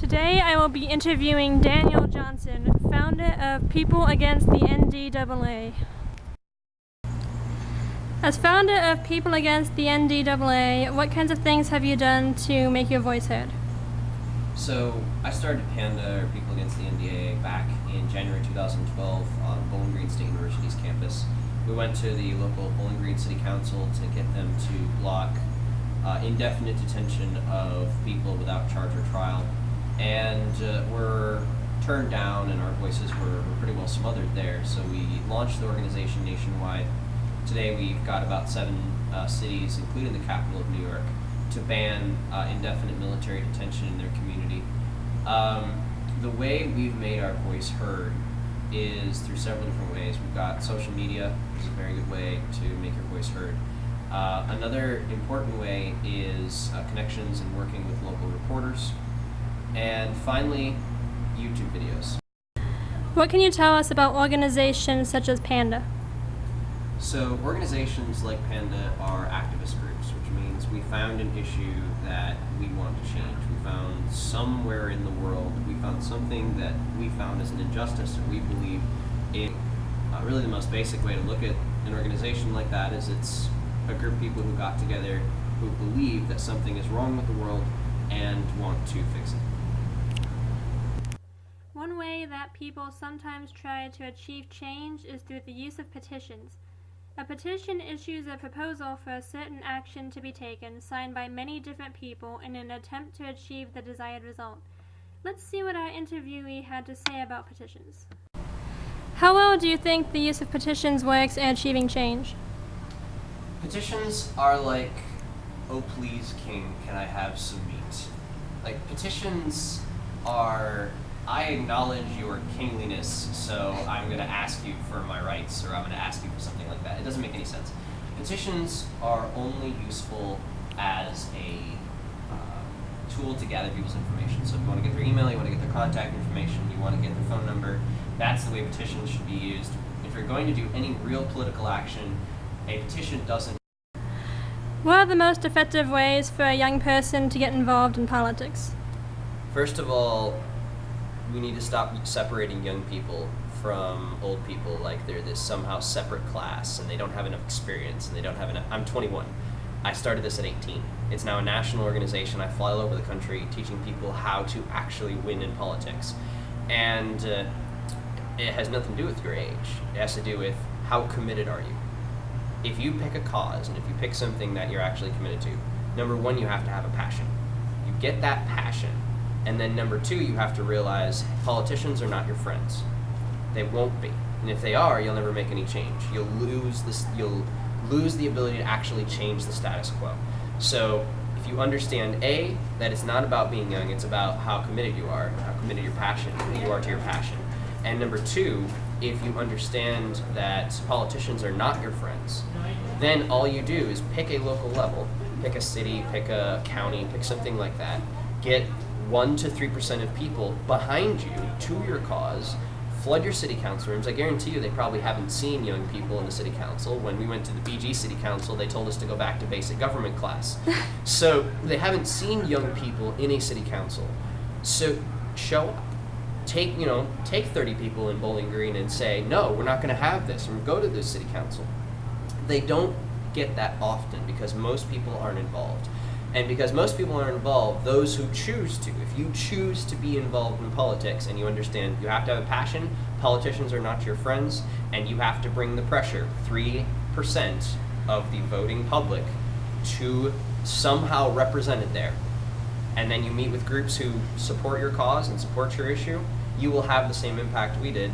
Today I will be interviewing Daniel Johnson, founder of People Against the NDAA. As founder of People Against the NDAA, what kinds of things have you done to make your voice heard? So I started PANDA, or People Against the NDAA, back in January 2012 on Bowling Green State University's campus. We went to the local Bowling Green City Council to get them to block indefinite detention of people without charge or trial, and were turned down, and our voices were pretty well smothered there. So we launched the organization nationwide. Today we've got about 7 cities, including the capital of New York, to ban indefinite military detention in their community. The way we've made our voice heard is through several different ways. We've got social media, which is a very good way to make your voice heard. Another important way is connections and working with local reporters. And finally, YouTube videos. What can you tell us about organizations such as PANDA? So organizations like PANDA are activist groups, which means we found an issue that we want to change. We found somewhere in the world, we found something that we found as an injustice, and we believe in really the most basic way to look at an organization like that is it's a group of people who got together who believe that something is wrong with the world and want to fix it. One way that people sometimes try to achieve change is through the use of petitions. A petition issues a proposal for a certain action to be taken, signed by many different people in an attempt to achieve the desired result. Let's see what our interviewee had to say about petitions. How well do you think the use of petitions works in achieving change? Petitions are like, "Oh please, King, can I have some meat?" Like, petitions are, I acknowledge your kingliness, so I'm going to ask you for my rights, or I'm going to ask you for something like that. It doesn't make any sense. Petitions are only useful as a tool to gather people's information. So if you want to get their email, you want to get their contact information, you want to get their phone number, that's the way petitions should be used. If you're going to do any real political action, a petition doesn't. What are the most effective ways for a young person to get involved in politics? First of all, we need to stop separating young people from old people like they're this somehow separate class and they don't have enough experience and they don't have enough. I'm 21. I started this at 18. It's now a national organization. I fly all over the country teaching people how to actually win in politics. And it has nothing to do with your age. It has to do with how committed are you. If you pick a cause and if you pick something that you're actually committed to, number one, you have to have a passion. You get that passion. And then number 2, you have to realize politicians are not your friends. They won't be. And if they are, you'll never make any change. You'll lose the ability to actually change the status quo. So if you understand A, that it's not about being young, it's about how committed you are, how committed you are to your passion. And number 2, if you understand that politicians are not your friends, then all you do is pick a local level, pick a city, pick a county, pick something like that, get 1 to 3% of people behind you to your cause, flood your city council rooms. I guarantee you they probably haven't seen young people in the city council. When we went to the BG City Council, they told us to go back to basic government class. So they haven't seen young people in a city council. So show up. Take 30 people in Bowling Green and say, no, we're not going to have this, and go to the city council. They don't get that often because most people aren't involved. And because most people aren't involved, those who choose to, if you choose to be involved in politics and you understand you have to have a passion, politicians are not your friends, and you have to bring the pressure, 3% of the voting public, to somehow represented there. And then you meet with groups who support your cause and support your issue, you will have the same impact we did.